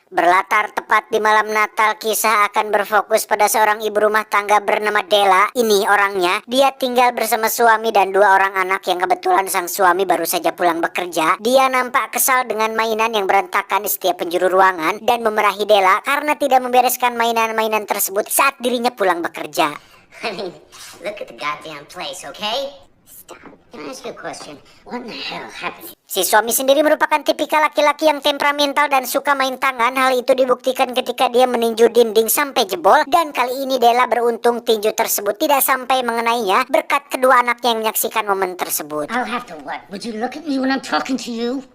Berlatar tepat di malam Natal, kisah akan berfokus pada seorang ibu rumah tangga bernama Della. Ini orangnya, dia tinggal bersama suami dan 2 orang anak yang kebetulan sang suami baru saja pulang bekerja. Dia nampak kesal dengan mainan yang berantakan di setiap penjuru ruangan dan memarahi Della karena tidak membereskan mainan-mainan tersebut saat dirinya pulang bekerja. I mean, look at the goddamn place, okay? Stop. Can I ask you a question? What in the hell happened? Si suami sendiri merupakan tipikal laki-laki yang temperamental dan suka main tangan. Hal itu dibuktikan ketika dia meninju dinding sampai jebol. Dan kali ini Della beruntung tinju tersebut tidak sampai mengenainya berkat kedua anaknya yang menyaksikan momen tersebut. I'll have to what? Would you look at me when I'm talking to you?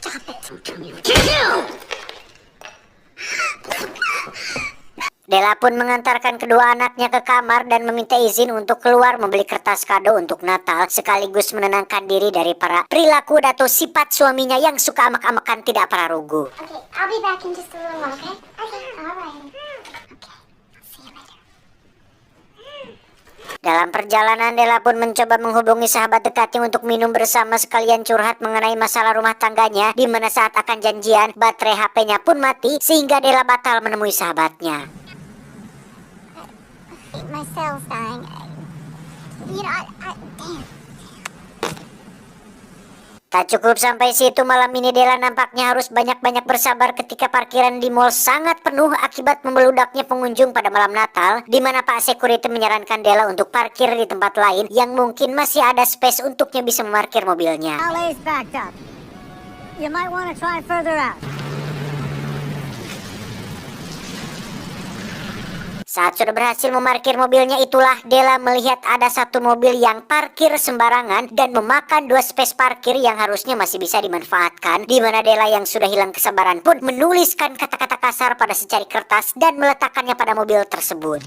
Stop it. Don't tell me what to do! Della pun mengantarkan kedua anaknya ke kamar dan meminta izin untuk keluar membeli kertas kado untuk Natal, sekaligus menenangkan diri dari para perilaku atau sifat suaminya yang suka amak-amakan tidak prarugu. Okay, I'll be back in just a little while, okay? Okay, alright. Okay, I'll see you later. Dalam perjalanan, Della pun mencoba menghubungi sahabat dekatnya untuk minum bersama sekalian curhat mengenai masalah rumah tangganya, di mana saat akan janjian, baterai HP-nya pun mati sehingga Della batal menemui sahabatnya. My cell's dying. You know, damn. Tak cukup sampai situ, malam ini Della nampaknya harus banyak-banyak bersabar ketika parkiran di mall sangat penuh akibat membeludaknya pengunjung pada malam Natal, di mana Pak Security menyarankan Della untuk parkir di tempat lain yang mungkin masih ada space untuknya bisa memarkir mobilnya. Alley's backed up. You might want to try further out. Saat sudah berhasil memarkir mobilnya, itulah Della melihat ada satu mobil yang parkir sembarangan dan memakan 2 space parkir yang harusnya masih bisa dimanfaatkan, di mana Della yang sudah hilang kesabaran pun menuliskan kata-kata kasar pada secari kertas dan meletakkannya pada mobil tersebut.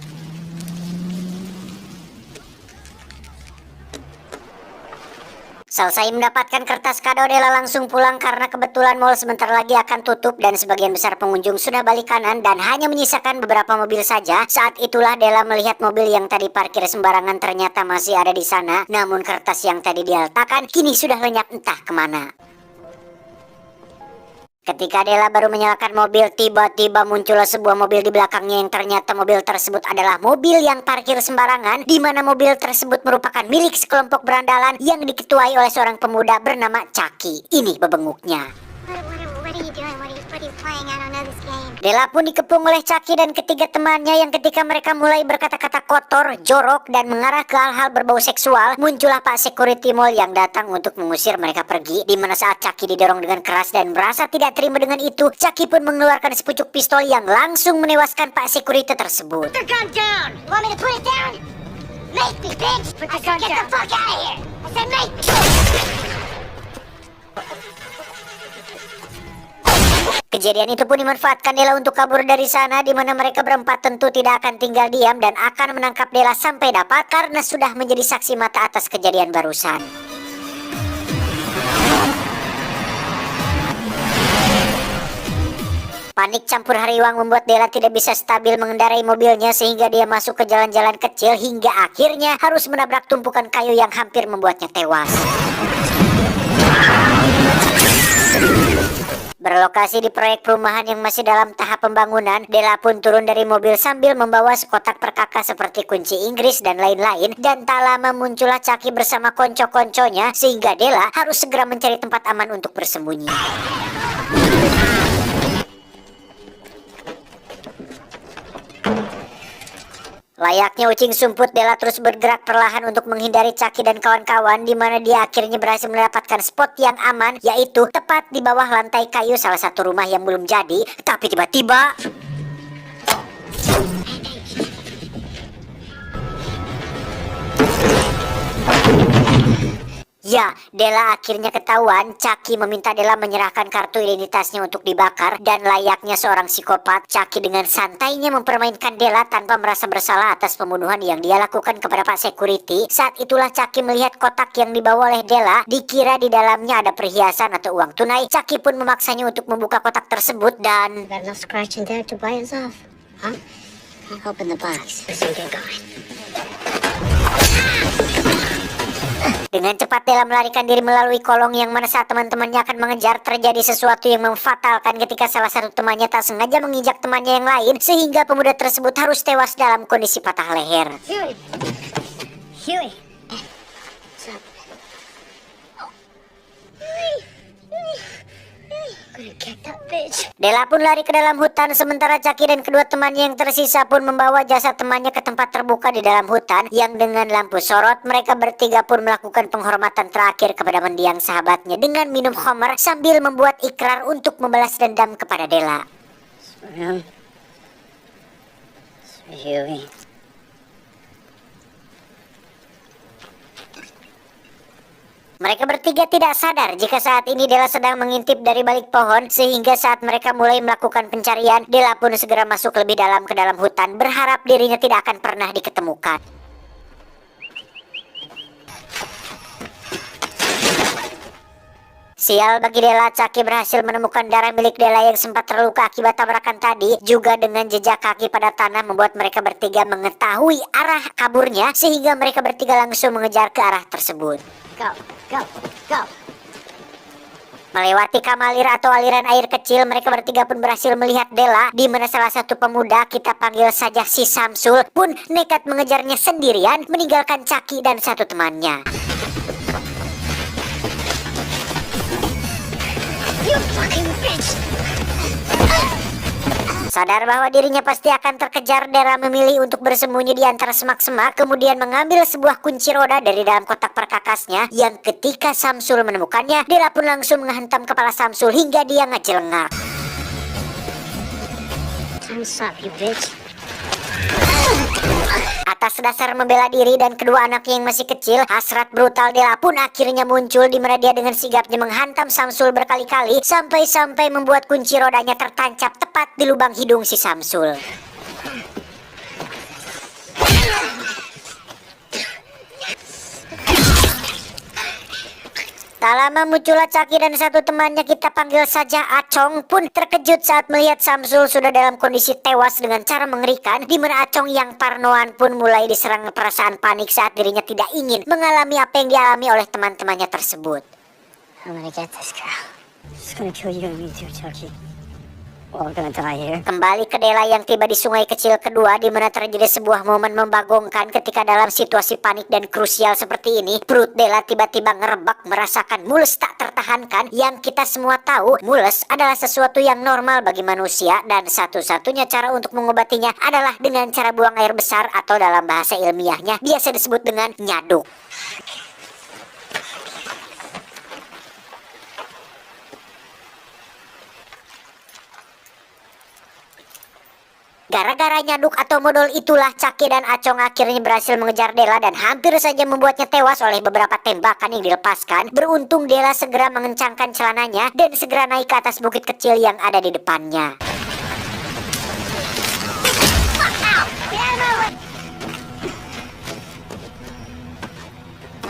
Selesai mendapatkan kertas kado, Della langsung pulang karena kebetulan mall sebentar lagi akan tutup dan sebagian besar pengunjung sudah balik kanan dan hanya menyisakan beberapa mobil saja. Saat itulah Della melihat mobil yang tadi parkir sembarangan ternyata masih ada di sana, namun kertas yang tadi dia letakkan kini sudah lenyap entah kemana. Ketika Della baru menyalakan mobil, tiba-tiba muncullah sebuah mobil di belakangnya yang ternyata mobil tersebut adalah mobil yang parkir sembarangan, di mana mobil tersebut merupakan milik sekelompok berandalan yang diketuai oleh seorang pemuda bernama Chucky. Ini bebenguknya. What are you doing? What are you playing? I don't know this game. Della pun dikepung oleh Chucky dan ketiga temannya yang ketika mereka mulai berkata-kata kotor, jorok, dan mengarah ke hal-hal berbau seksual, muncullah Pak Security Mall yang datang untuk mengusir mereka pergi, di mana saat Chucky didorong dengan keras dan merasa tidak terima dengan itu, Chucky pun mengeluarkan sepucuk pistol yang langsung menewaskan Pak Security tersebut. Put the gun down! Want me to put it down? Make me, bitch! Put the I said gun get down. the fuck out of here! I said make me! Kejadian itu pun dimanfaatkan Della untuk kabur dari sana, di mana mereka berempat tentu tidak akan tinggal diam dan akan menangkap Della sampai dapat karena sudah menjadi saksi mata atas kejadian barusan. Panik campur hariwang membuat Della tidak bisa stabil mengendarai mobilnya sehingga dia masuk ke jalan-jalan kecil hingga akhirnya harus menabrak tumpukan kayu yang hampir membuatnya tewas. Berlokasi di proyek perumahan yang masih dalam tahap pembangunan, Della pun turun dari mobil sambil membawa sekotak perkakas seperti kunci Inggris dan lain-lain, dan tak lama muncullah Chucky bersama konco-konconya sehingga Della harus segera mencari tempat aman untuk bersembunyi. Layaknya ucing sumput, Della terus bergerak perlahan untuk menghindari Chucky dan kawan-kawan, di mana dia akhirnya berhasil mendapatkan spot yang aman, yaitu tepat di bawah lantai kayu salah satu rumah yang belum jadi. Tapi tiba-tiba ya, Della akhirnya ketahuan. Chucky meminta Della menyerahkan kartu identitasnya untuk dibakar, dan layaknya seorang psikopat, Chucky dengan santainya mempermainkan Della tanpa merasa bersalah atas pembunuhan yang dia lakukan kepada Pak Security. Saat itulah Chucky melihat kotak yang dibawa oleh Della, dikira di dalamnya ada perhiasan atau uang tunai. Chucky pun memaksanya untuk membuka kotak tersebut dan Got enough scratch in there to buy us off, huh? Open the box. Listen, get going. Dengan cepat Della melarikan diri melalui kolong yang mana saat teman-temannya akan mengejar, terjadi sesuatu yang memfatalkan ketika salah satu temannya tak sengaja menginjak temannya yang lain, sehingga pemuda tersebut harus tewas dalam kondisi patah leher. Huey! Huey! What's up? Gonna get that bitch. Della pun lari ke dalam hutan, sementara Chucky dan kedua temannya yang tersisa pun membawa jasad temannya ke tempat terbuka di dalam hutan yang dengan lampu sorot. Mereka bertiga pun melakukan penghormatan terakhir kepada mendiang sahabatnya dengan minum khamr sambil membuat ikrar untuk membalas dendam kepada Della. For him. It's for Huey. Mereka bertiga tidak sadar jika saat ini Della sedang mengintip dari balik pohon, sehingga saat mereka mulai melakukan pencarian, Della pun segera masuk lebih dalam ke dalam hutan, berharap dirinya tidak akan pernah diketemukan. Sial bagi Della, Chucky berhasil menemukan darah milik Della yang sempat terluka akibat tabrakan tadi, juga dengan jejak kaki pada tanah membuat mereka bertiga mengetahui arah kaburnya, sehingga mereka bertiga langsung mengejar ke arah tersebut. Go, go, go. Melewati kamalir atau aliran air kecil, mereka bertiga pun berhasil melihat Della, di mana salah satu pemuda, kita panggil saja si Samsul, pun nekat mengejarnya sendirian, meninggalkan Chucky dan satu temannya. You fucking bitch! Sadar bahwa dirinya pasti akan terkejar, Della memilih untuk bersembunyi di antara semak-semak, kemudian mengambil sebuah kunci roda dari dalam kotak perkakasnya, yang ketika Samsul menemukannya, Della pun langsung menghantam kepala Samsul hingga dia ngejelengak. Time to stop, you bitch. Atas dasar membela diri dan kedua anaknya yang masih kecil, hasrat brutal Della pun akhirnya muncul, di mana dia dengan sigapnya menghantam Samsul berkali-kali sampai-sampai membuat kunci rodanya tertancap tepat di lubang hidung si Samsul. Tak lama muncullah Chucky dan satu temannya, kita panggil saja Acong, pun terkejut saat melihat Samsul sudah dalam kondisi tewas dengan cara mengerikan, di mana Acong yang parnoan pun mulai diserang perasaan panik saat dirinya tidak ingin mengalami apa yang dialami oleh teman-temannya tersebut. I'm gonna get this girl. She's gonna kill you and me too, Chucky. We're all gonna die here. Kembali ke Della yang tiba di sungai kecil kedua, di mana terjadi sebuah momen membagongkan ketika dalam situasi panik dan krusial seperti ini, perut Della tiba-tiba ngerebak merasakan mules tak tertahankan. Yang kita semua tahu, mules adalah sesuatu yang normal bagi manusia, dan satu-satunya cara untuk mengobatinya adalah dengan cara buang air besar atau dalam bahasa ilmiahnya biasa disebut dengan nyaduk. Gara-gara nyaduk atau modal itulah Chucky dan Acong akhirnya berhasil mengejar Della dan hampir saja membuatnya tewas oleh beberapa tembakan yang dilepaskan. Beruntung Della segera mengencangkan celananya dan segera naik ke atas bukit kecil yang ada di depannya.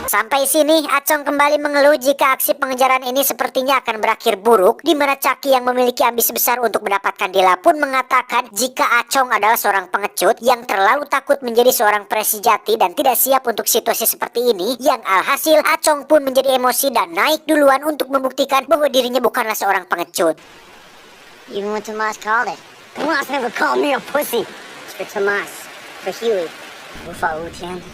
Sampai sini, Acong kembali mengeluh jika aksi pengejaran ini sepertinya akan berakhir buruk, di mana Chucky yang memiliki ambisi besar untuk mendapatkan Della pun mengatakan jika Acong adalah seorang pengecut yang terlalu takut menjadi seorang pria sejati dan tidak siap untuk situasi seperti ini, yang alhasil Acong pun menjadi emosi dan naik duluan untuk membuktikan bahwa dirinya bukanlah seorang pengecut. Even what Tomas called it. Tomas never called me a pussy. It's for Tomas. For Huey. Wufa Wutian.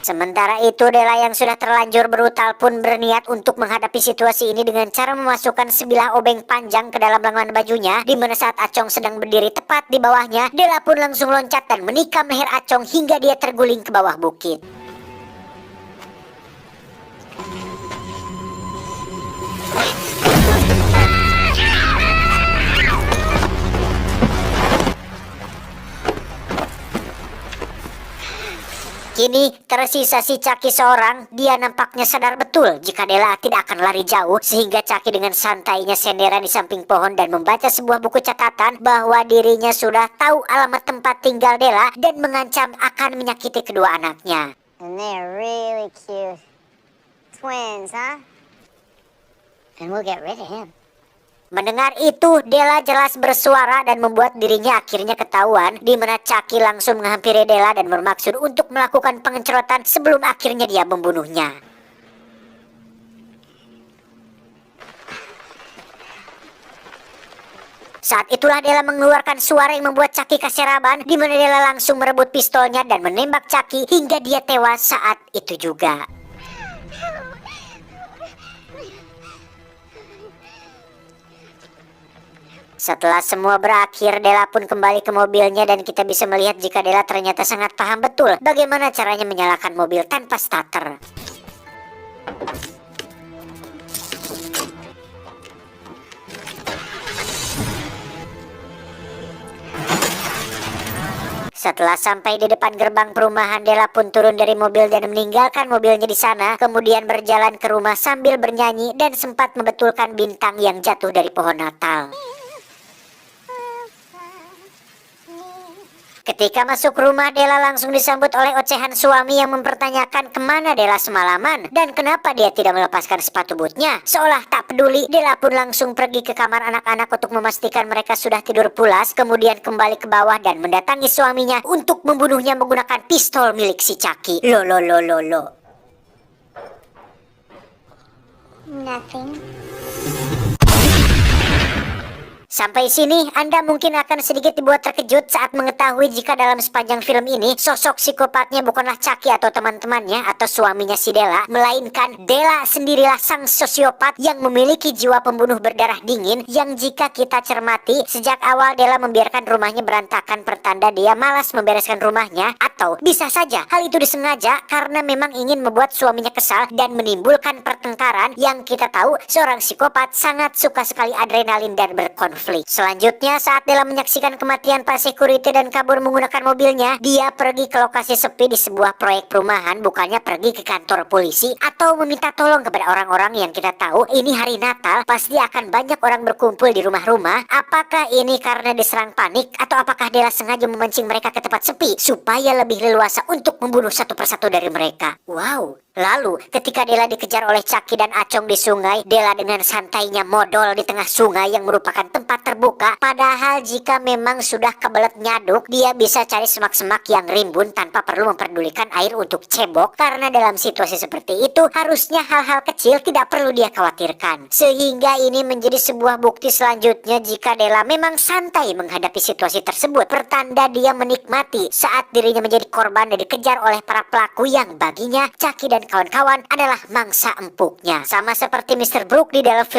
Sementara itu, Della yang sudah terlanjur brutal pun berniat untuk menghadapi situasi ini dengan cara memasukkan sebilah obeng panjang ke dalam lengan bajunya, di mana saat Acong sedang berdiri tepat di bawahnya, Della pun langsung loncat dan menikam leher Acong hingga dia terguling ke bawah bukit. Kini tersisa si Chucky seorang. Dia nampaknya sadar betul jika Della tidak akan lari jauh, sehingga Chucky dengan santainya senderan di samping pohon dan membaca sebuah buku catatan bahwa dirinya sudah tahu alamat tempat tinggal Della dan mengancam akan menyakiti kedua anaknya. And they're really cute. Twins, huh? And we'll get rid of him. Mendengar itu, Della jelas bersuara dan membuat dirinya akhirnya ketahuan, di mana Chucky langsung menghampiri Della dan bermaksud untuk melakukan pengencerotan sebelum akhirnya dia membunuhnya. Saat itulah Della mengeluarkan suara yang membuat Chucky kaseraban, di mana Della langsung merebut pistolnya dan menembak Chucky hingga dia tewas saat itu juga. Setelah semua berakhir, Della pun kembali ke mobilnya dan kita bisa melihat jika Della ternyata sangat paham betul bagaimana caranya menyalakan mobil tanpa starter. Setelah sampai di depan gerbang perumahan, Della pun turun dari mobil dan meninggalkan mobilnya di sana, kemudian berjalan ke rumah sambil bernyanyi dan sempat membetulkan bintang yang jatuh dari pohon Natal. Ketika masuk rumah, Della langsung disambut oleh ocehan suami yang mempertanyakan kemana Della semalaman dan kenapa dia tidak melepaskan sepatu bootnya. Seolah tak peduli, Della pun langsung pergi ke kamar anak-anak untuk memastikan mereka sudah tidur pulas, kemudian kembali ke bawah dan mendatangi suaminya untuk membunuhnya menggunakan pistol milik si Chucky. Lo. Nothing. Sampai sini, Anda mungkin akan sedikit dibuat terkejut saat mengetahui jika dalam sepanjang film ini, sosok psikopatnya bukanlah Chucky atau teman-temannya atau suaminya si Della, melainkan Della sendirilah sang sosiopat yang memiliki jiwa pembunuh berdarah dingin yang jika kita cermati, sejak awal Della membiarkan rumahnya berantakan pertanda dia malas membereskan rumahnya, atau bisa saja hal itu disengaja karena memang ingin membuat suaminya kesal dan menimbulkan pertengkaran yang kita tahu seorang psikopat sangat suka sekali adrenalin dan berkonflik. Selanjutnya, saat Della menyaksikan kematian Pak Security dan kabur menggunakan mobilnya, dia pergi ke lokasi sepi di sebuah proyek perumahan, bukannya pergi ke kantor polisi atau meminta tolong kepada orang-orang yang kita tahu ini hari Natal, pasti akan banyak orang berkumpul di rumah-rumah. Apakah ini karena diserang panik atau apakah Della sengaja memancing mereka ke tempat sepi supaya lebih leluasa untuk membunuh satu persatu dari mereka? Wow. Lalu, ketika Della dikejar oleh Chucky dan Acong di sungai, Della dengan santainya modal di tengah sungai yang merupakan tempat terbuka. Padahal jika memang sudah kebelet nyaduk, dia bisa cari semak-semak yang rimbun tanpa perlu memperdulikan air untuk cebok. Karena dalam situasi seperti itu, harusnya hal-hal kecil tidak perlu dia khawatirkan. Sehingga ini menjadi sebuah bukti selanjutnya jika Della memang santai menghadapi situasi tersebut. Pertanda dia menikmati saat dirinya menjadi korban dan dikejar oleh para pelaku yang baginya Chucky dan kawan-kawan adalah mangsa empuknya. Sama seperti Mr. Brook di dalam film